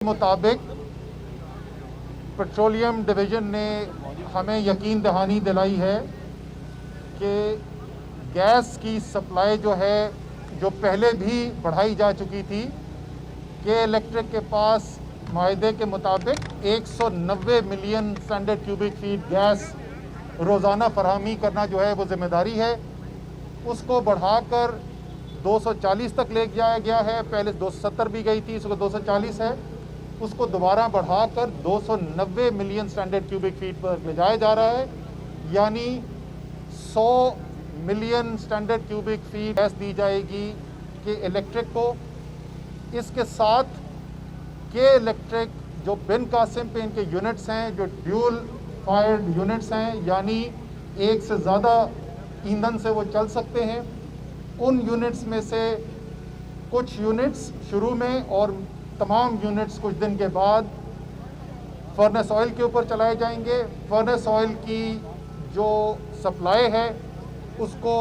मुताबिक petroleum division ने हमें यकीन दहानी दिलाई है कि गैस की सप्लाई जो है, जो पहले भी बढ़ाई जा चुकी थी, के इलेक्ट्रिक के पास माहदे के मुताबिक 190 million standard cubic feet gas रोज़ाना फराहमी करना जो है वो ज़िम्मेदारी है। उसको बढ़ाकर 240 तक ले जाया गया है। पहले 270 भी गई थी, इसको 240 है। उसको दोबारा बढ़ाकर 290 मिलियन स्टैंडर्ड क्यूबिक फीट पर ले जाया जा रहा है, यानी 100 million standard cubic feet gas दी जाएगी के इलेक्ट्रिक को। इसके साथ के इलेक्ट्रिक जो बिन कासिम पे इनके यूनिट्स हैं, जो ड्यूल फायर्ड यूनिट्स हैं, यानी एक से ज़्यादा ईंधन से वो चल सकते हैं, उन यूनिट्स में से कुछ यूनिट्स शुरू में और तमाम यूनिट्स कुछ दिन के बाद फर्नेस ऑयल के ऊपर चलाए जाएंगे। फर्नेस ऑयल की जो सप्लाई है उसको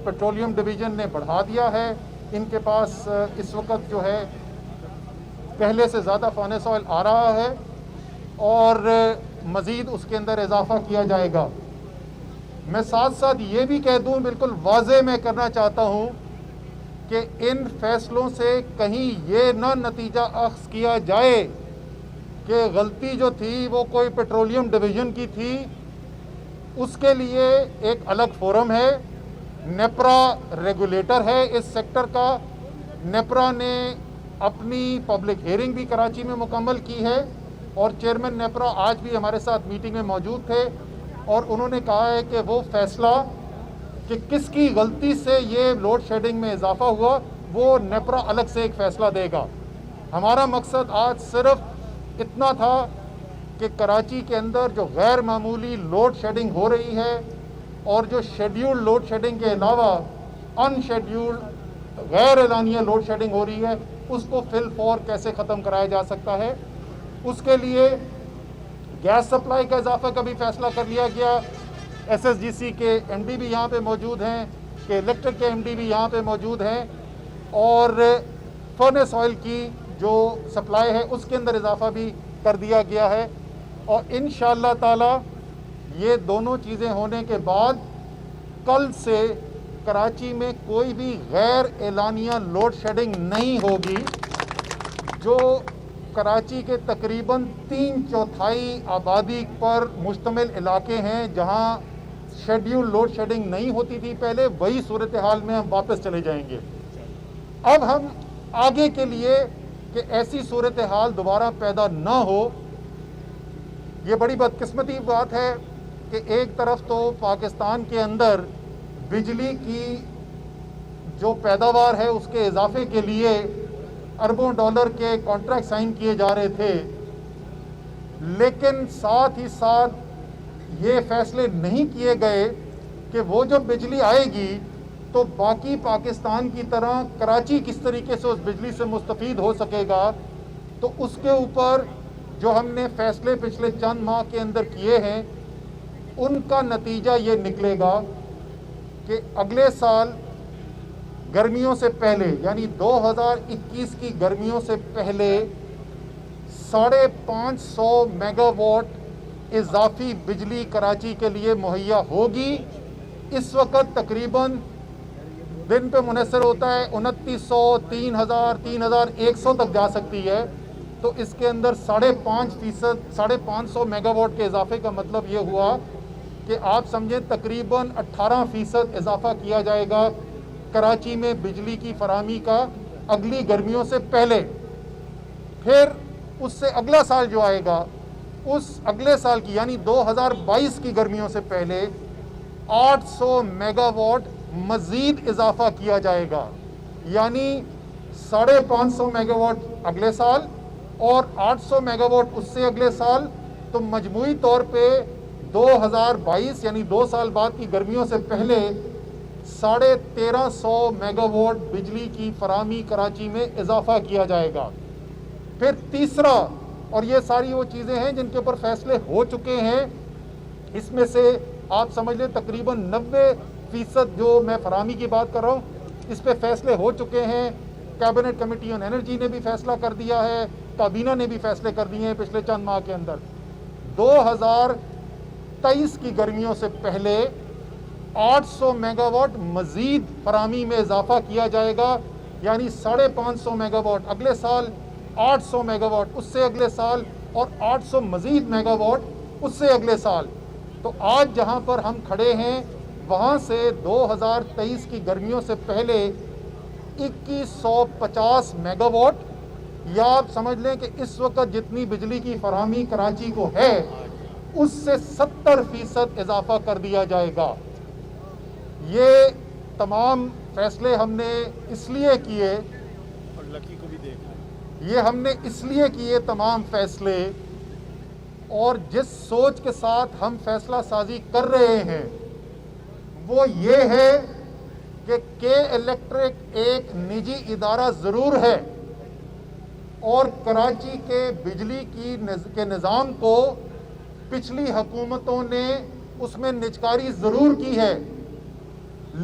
पेट्रोलियम डिवीज़न ने बढ़ा दिया है। इनके पास इस वक्त जो है पहले से ज़्यादा फर्नेस ऑयल आ रहा है और मज़ीद उसके अंदर इजाफ़ा किया जाएगा। मैं साथ साथ ये भी कह दूँ, बिल्कुल वाज़े मैं करना चाहता हूँ कि इन फैसलों से कहीं ये ना नतीजा अख्ज़ किया जाए कि गलती जो थी वो कोई पेट्रोलियम डिवीज़न की थी। उसके लिए एक अलग फोरम है, नेपरा रेगुलेटर है इस सेक्टर का। नेपरा ने अपनी पब्लिक हियरिंग भी कराची में मुकम्मल की है और चेयरमैन नेपरा आज भी हमारे साथ मीटिंग में मौजूद थे और उन्होंने कहा है कि वो फैसला कि किसकी गलती से ये लोड शेडिंग में इजाफा हुआ वो नेपरा अलग से एक फ़ैसला देगा। हमारा मकसद आज सिर्फ इतना था कि कराची के अंदर जो गैर मामूली लोड शेडिंग हो रही है और जो शेड्यूल्ड लोड शेडिंग के अलावा अनशेड्यूल्ड गैर एलानिया लोड शेडिंग हो रही है, उसको फिल फॉर कैसे ख़त्म कराया जा सकता है। उसके लिए गैस सप्लाई का इजाफा का भी फैसला कर लिया गया। SSGC के MD भी यहाँ पे मौजूद हैं, कि इलेक्ट्रिक के MD भी यहाँ पे मौजूद हैं और फर्नेस ऑयल की जो सप्लाई है उसके अंदर इजाफा भी कर दिया गया है। और इंशाअल्लाह ताला ये दोनों चीज़ें होने के बाद कल से कराची में कोई भी गैर एलानिया लोड शेडिंग नहीं होगी। जो कराची के तकरीबन 3/4 आबादी पर मुश्तमिल इलाके हैं जहां शेड्यूल लोड शेडिंग नहीं होती थी पहले, वही सूरत हाल में हम वापस चले जाएंगे। अब हम आगे के लिए कि ऐसी सूरत हाल दोबारा पैदा ना हो, ये बड़ी बदकिस्मती की बात है कि एक तरफ तो पाकिस्तान के अंदर बिजली की जो पैदावार है उसके इजाफे के लिए अरबों डॉलर के कॉन्ट्रैक्ट साइन किए जा रहे थे, लेकिन साथ ही साथ ये फैसले नहीं किए गए कि वो जब बिजली आएगी तो बाकी पाकिस्तान की तरह कराची किस तरीके से उस बिजली से मुस्तफ़ीद हो सकेगा। तो उसके ऊपर जो हमने फैसले पिछले चंद माह के अंदर किए हैं उनका नतीजा ये निकलेगा कि अगले साल गर्मियों से पहले, यानी 2021 की गर्मियों से पहले 550 मेगावाट इजाफी बिजली कराची के लिए मुहैया होगी। इस वक्त तकरीबन दिन पे मुनसर होता है 2900, 3000, 3100 तक जा सकती है। तो इसके अंदर 5.5% मेगावाट के इजाफे का मतलब ये हुआ कि आप समझें तकरीबन 18% इजाफा किया जाएगा कराची में बिजली की फराहमी का अगली गर्मियों से पहले। फिर उससे अगला साल जो आएगा, उस अगले साल की यानी 2022 की गर्मियों से पहले 800 मेगावाट मज़ीद इजाफा किया जाएगा, यानी 550 मेगावाट अगले साल और 800 मेगावाट उससे अगले साल। तो मजमूई तौर पे 2022 यानी 2 साल बाद की गर्मियों से पहले 1350 मेगावाट बिजली की फराहमी कराची में इजाफा किया जाएगा। फिर तीसरा, और ये सारी वो चीज़ें हैं जिनके ऊपर फैसले हो चुके हैं, इसमें से आप समझ लें तकरीबन 90% जो मैं फराहमी की बात कर रहा हूँ इस पे फैसले हो चुके हैं। कैबिनेट कमेटी ऑन एनर्जी ने भी फैसला कर दिया है, काबीना ने भी फैसले कर दिए हैं पिछले चंद माह के अंदर। 2023 की गर्मियों से पहले 800 मेगावाट मजीद फरामी में इजाफा किया जाएगा, यानी 550 मेगावाट अगले साल, 800 मेगावाट उससे अगले साल और 800 मजीद मेगावाट उससे अगले साल। तो आज जहां पर हम खड़े हैं वहां से 2023 की गर्मियों से पहले 2150 मेगावाट, या आप समझ लें कि इस वक्त जितनी बिजली की फराहमी कराची को है उससे 70% इजाफा कर दिया जाएगा। ये तमाम फैसले हमने इसलिए किए, और लकी को भी देखना, ये हमने इसलिए किए तमाम फैसले, और जिस सोच के साथ हम फैसला साजी कर रहे हैं वो ये है कि के इलेक्ट्रिक एक निजी इदारा ज़रूर है और कराची के बिजली के निज़ाम को पिछली हुकूमतों ने उसमें निजकारी ज़रूर की है,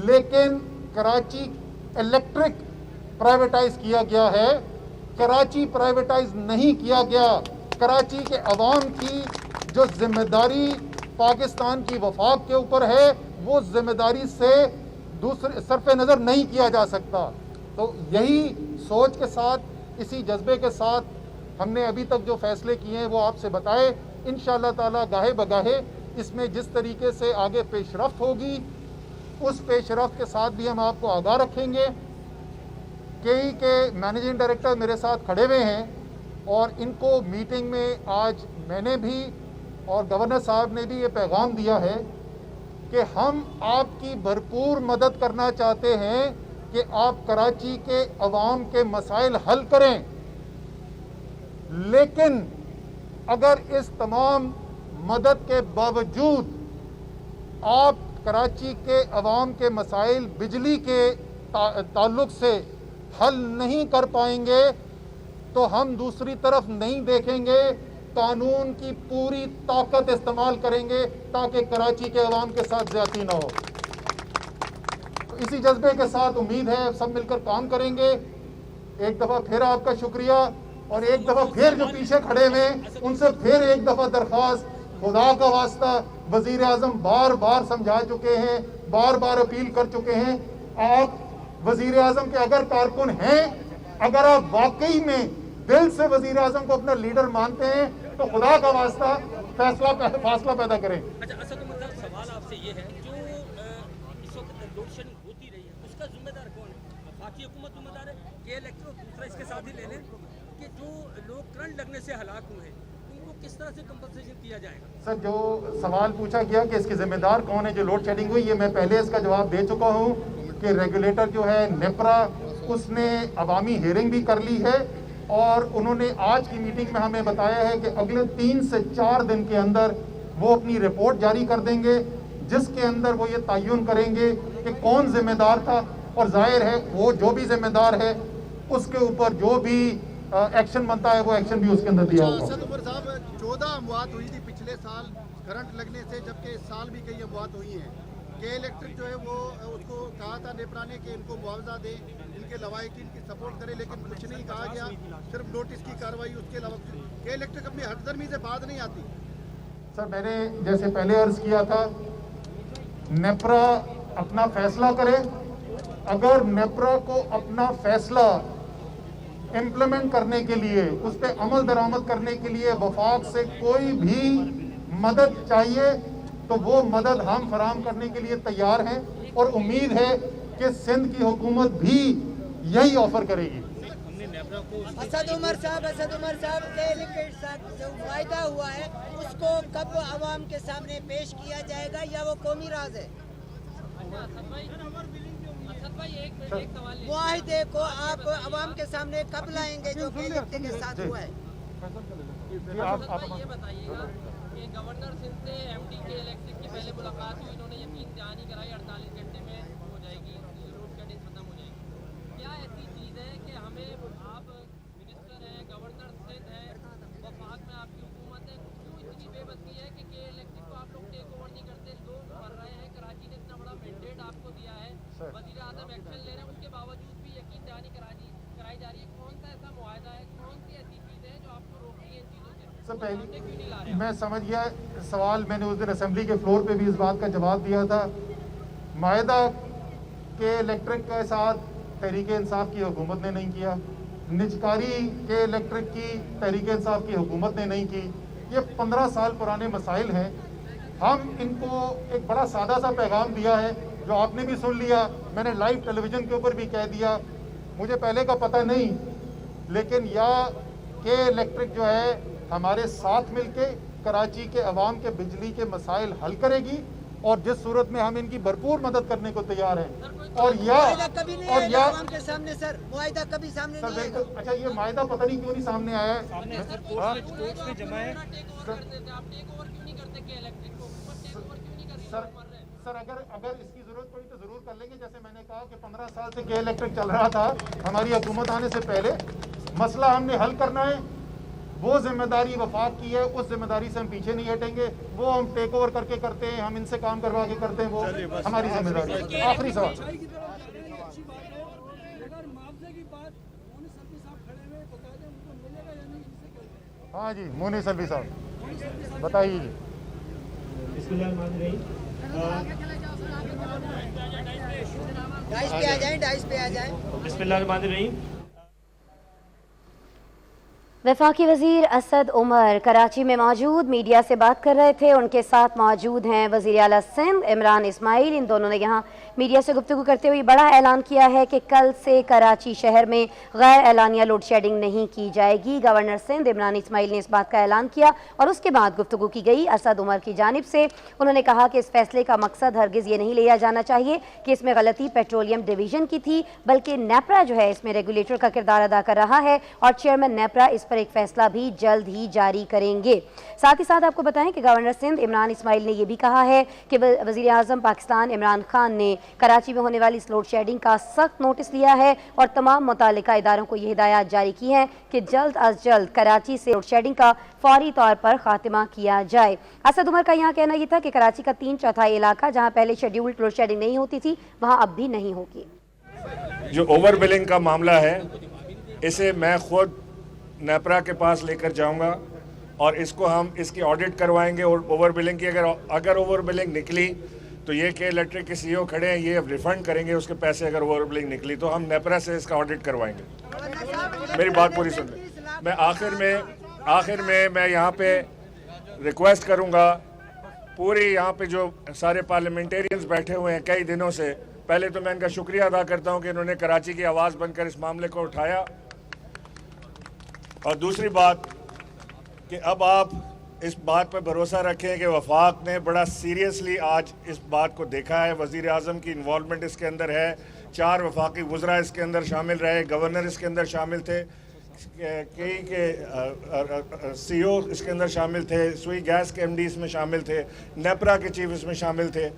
लेकिन कराची इलेक्ट्रिक प्राइवेटाइज किया गया है, कराची प्राइवेटाइज नहीं किया गया। कराची के अवाम की जो जिम्मेदारी पाकिस्तान की वफाक के ऊपर है वो जिम्मेदारी से दूसरे सरफ नज़र नहीं किया जा सकता। तो यही सोच के साथ, इसी जज्बे के साथ हमने अभी तक जो फैसले किए हैं वो आपसे बताए। इंशाअल्लाह ताला गाहे बगाहे इसमें जिस तरीके से आगे पेशरफ्त होगी उस पेशरफ्त के साथ भी हम आपको आगाह रखेंगे। केई के मैनेजिंग डायरेक्टर मेरे साथ खड़े हुए हैं और इनको मीटिंग में आज मैंने भी और गवर्नर साहब ने भी ये पैगाम दिया है कि हम आपकी भरपूर मदद करना चाहते हैं कि आप कराची के अवाम के मसाइल हल करें, लेकिन अगर इस तमाम मदद के बावजूद आप कराची के अवाम के मसाइल बिजली के ताल्लुक से हल नहीं कर पाएंगे तो हम दूसरी तरफ नहीं देखेंगे, कानून की पूरी ताकत इस्तेमाल करेंगे ताकि कराची के अवाम के साथ ज्यादती ना हो। तो इसी जज्बे के साथ उम्मीद है सब मिलकर काम करेंगे। एक दफ़ा फिर आपका शुक्रिया और एक दफ़ा फिर जो पीछे खड़े हुए उनसे फिर एक दफ़ा दरख्वास्त, खुदा का वास्ता, वजीर आज़म बार बार समझा चुके हैं, बार बार अपील कर चुके हैं, आप वजीर आज़म के अगर कारकुन हैं, अगर आप वाकई में दिल से वजीर आज़म को अपना लीडर मानते हैं तो खुदा का वास्ता फासला पैदा करें। अच्छा, असद उमर साहब, सवाल आपसे ये है, जो इस वक्त लोड शेडिंग होती रही है उसका जिम्मेदार कौन है? बाकी हुकूमत जिम्मेदार है, के इलेक्ट्रो दूसरा इसके साथ ही ले लें कि जो लोग करंट लगने से हलाक हुए हैं उनको किस तरह से कंपनसेशन किया जाएगा? सर, जो सवाल पूछा गया कि इसके जिम्मेदार कौन है जो लोड शेडिंग हुई, ये मैं पहले इसका जवाब दे चुका हूँ कि रेगुलेटर जो है नेपरा, उसने अवामी हियरिंग भी कर ली है और उन्होंने आज की मीटिंग में हमें बताया है कि अगले 3 से 4 दिन के अंदर वो अपनी रिपोर्ट जारी कर देंगे जिसके अंदर वो ये तयन करेंगे कि कौन जिम्मेदार था, और जाहिर है वो जो भी जिम्मेदार है उसके ऊपर जो भी एक्शन बनता है वो एक्शन भी उसके अंदर दिया होगा। असद उमर साहब, 14 अमवात हुई थी पिछले साल करंट लगने से, जबकि इस साल भी कई अमवात हुई हैं। के इलेक्ट्रिक जो है वो उसको कहा था नेपरा ने कि इनको मुआवजा दे, इनके लवाहिकीन की सपोर्ट करे, लेकिन कुछ नहीं कहा गया, सिर्फ नोटिस की कार्रवाई, उसके अलावा के इलेक्ट्रिक अपनी हकदर्मी से बात नहीं आती। सर, मैंने जैसे पहले अर्ज किया था, नेपरा अपना फैसला करे, अगर नेपरा को अपना फैसला इम्प्लीमेंट करने के लिए, उस पर अमल दरामद करने के लिए वफाक से कोई भी मदद चाहिए तो वो मदद हम फराहम करने के लिए तैयार हैं और उम्मीद है कि सिंध की हुकूमत भी यही ऑफर करेगी। असद उमर साहब के इलेक्ट्रिक साथ जो वायदा हुआ है उसको कब आवाम के सामने पेश किया जाएगा या वो कौमी राज है? वायदे को आप आवाम के सामने कब लाएंगे जो के इलेक्ट्रिक के साथ हुआ है? ये बताइएगा कि गवर्नर सिंध से एमडी के इलेक्ट्रिक की पहले मुलाकात हुई, इन्होंने यकीन दहानी कराई 48 घंटे में हो जाएगी, लोड शेडिंग खत्म हो जाएगी। क्या ऐसी चीज़ है कि हमें, आप मिनिस्टर हैं, गवर्नर सिंध है, वफाक में आपकी हुकूमत है, क्यों इतनी बेबसी है कि के इलेक्ट्रिक को आप लोग टेक ओवर नहीं करते? लोग मर रहे हैं, कराची ने इतना बड़ा मैंडेट आपको दिया है, वज़ीर आज़म एक्शन ले रहे हैं, उसके बावजूद भी यकीन दहानी कराई जा रही है। कौन सा ऐसा मुआहदा है, कौन सी ऐसी चीज़ है जो सबसे पहले मैं समझ गया सवाल, मैंने उस दिन असेंबली के फ्लोर पे भी इस बात का जवाब दिया था। मायदा के इलेक्ट्रिक के साथ तहरीक इंसाफ की हुकूमत ने नहीं किया, निजकारी के इलेक्ट्रिक की तहरीक इंसाफ की हुकूमत ने नहीं की। ये 15 साल पुराने मसाइल हैं। हम इनको एक बड़ा सादा सा पैगाम दिया है जो आपने भी सुन लिया, मैंने लाइव टेलीविज़न के ऊपर भी कह दिया। मुझे पहले का पता नहीं, लेकिन या के इलेक्ट्रिक जो है हमारे साथ मिलके कराची के अवाम के बिजली के मसाइल हल करेगी, और जिस सूरत में हम इनकी भरपूर मदद करने को तैयार हैं। और या आवाम के सामने सर मुआहिदा कभी सामने नहीं आएगा। अच्छा, ये मायदा पता नहीं क्यों नहीं सामने आया है। सर अगर इसकी जरूरत पड़ी तो जरूर कर लेंगे। जैसे मैंने कहा कि 15 साल से के इलेक्ट्रिक चल रहा था हमारी हुकूमत आने से पहले, मसला हमने हल करना है, वो जिम्मेदारी वफाक की है, उस जिम्मेदारी से हम पीछे नहीं हटेंगे। वो हम टेक ओवर करके करते हैं, हम इनसे काम करवा के करते हैं, वो हमारी जिम्मेदारी है। आखिरी सवाल, हाँ जी, मोनी सल्वी साहब बताइए जी। डाइस पे आ जाएं, डाइस पे आ जाएं। बिस्मिल्लाहिर्रहमानिर्रहीम। वफाकी वज़ीर असद उमर कराची में मौजूद मीडिया से बात कर रहे थे। उनके साथ मौजूद हैं वज़ीर आला सिंध इमरान इस्माइल। इन दोनों ने यहाँ मीडिया से गुफ्तगू करते हुए बड़ा ऐलान किया है कि कल से कराची शहर में गैर एलानिया लोड शेडिंग नहीं की जाएगी। गवर्नर सिंध इमरान इस्माइल ने इस बात का ऐलान किया और उसके बाद गुफ्तगू की गई असद उमर की जानिब से। उन्होंने कहा कि इस फैसले का मकसद हरगिज़ ये नहीं लिया जाना चाहिए कि इसमें गलती पेट्रोलियम डिवीज़न की थी, बल्कि नेपरा जो है इसमें रेगुलेटर का किरदार अदा कर रहा है और चेयरमैन नेपरा इस एक फैसला भी जल्द ही जारी करेंगे। साथ ही साथ आपको बताएं कि गवर्नर सिंध इमरान इस्माइल ने यह भी कहा है कि वज़ीर आज़म पाकिस्तान इमरान खान ने कराची में होने वाली इस लोड शेडिंग का सख्त नोटिस लिया है और तमाम मुतालिका इदारों को यह हिदायत जारी की है कि जल्द अज जल्द कराची से लोड शेडिंग का फौरी तौर पर खात्मा किया जाए। असद उमर का यहाँ कहना यह था कि कराची का 3/4 इलाका जहाँ पहले शेड्यूल्ड लोड शेडिंग नहीं होती थी वहाँ अब भी नहीं होगी। जो ओवर बिलिंग का मामला है, इसे मैं खुद नेपरा के पास लेकर जाऊंगा और इसको हम इसकी ऑडिट करवाएंगे। और ओवर बिलिंग की अगर ओवर बिलिंग निकली तो ये के इलेक्ट्रिक के सीईओ खड़े हैं, ये रिफंड करेंगे उसके पैसे। अगर ओवर बिलिंग निकली तो हम नेपरा से इसका ऑडिट करवाएंगे। मेरी बात पूरी सुन लें। मैं आखिर में मैं यहाँ पे रिक्वेस्ट करूँगा पूरी यहाँ पे जो सारे पार्लियामेंटेरियंस बैठे हुए हैं कई दिनों से, पहले तो मैं इनका शुक्रिया अदा करता हूँ कि इन्होंने कराची की आवाज़ बनकर इस मामले को उठाया। और दूसरी बात कि अब आप इस बात पर भरोसा रखें कि वफाक ने बड़ा सीरियसली आज इस बात को देखा है। वज़ीर आज़म की इन्वॉल्वमेंट इसके अंदर है, 4 वफाकी वज़रा इसके अंदर शामिल रहे, गवर्नर इसके अंदर शामिल थे, कई के सीईओ इसके अंदर शामिल थे, सुई गैस के एमडी इसमें शामिल थे, नेपरा के चीफ इसमें शामिल थे।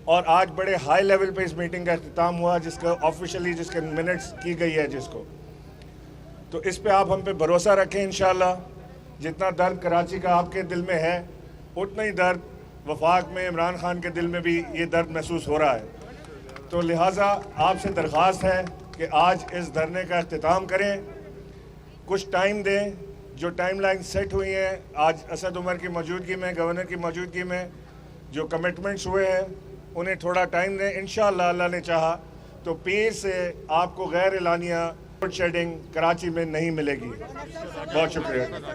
और आज बड़े हाई लेवल पे इस मीटिंग का अख्तिताम हुआ, जिसका ऑफिशियली जिसके मिनट्स की गई है जिसको, तो इस पे आप हम पे भरोसा रखें। इंशाल्लाह जितना दर्द कराची का आपके दिल में है उतना ही दर्द वफाक में इमरान खान के दिल में भी ये दर्द महसूस हो रहा है। तो लिहाजा आपसे दरख्वास्त है कि आज इस धरने का अख्तिताम करें, कुछ टाइम दें। जो टाइमलाइन सेट हुई है आज असद उमर की मौजूदगी में, गवर्नर की मौजूदगी में जो कमिटमेंट्स हुए हैं उन्हें थोड़ा टाइम दें। इंशाअल्लाह अल्लाह ने चाहा तो पीर से आपको गैर एलानिया लोड शेडिंग कराची में नहीं मिलेगी। बहुत शुक्रिया।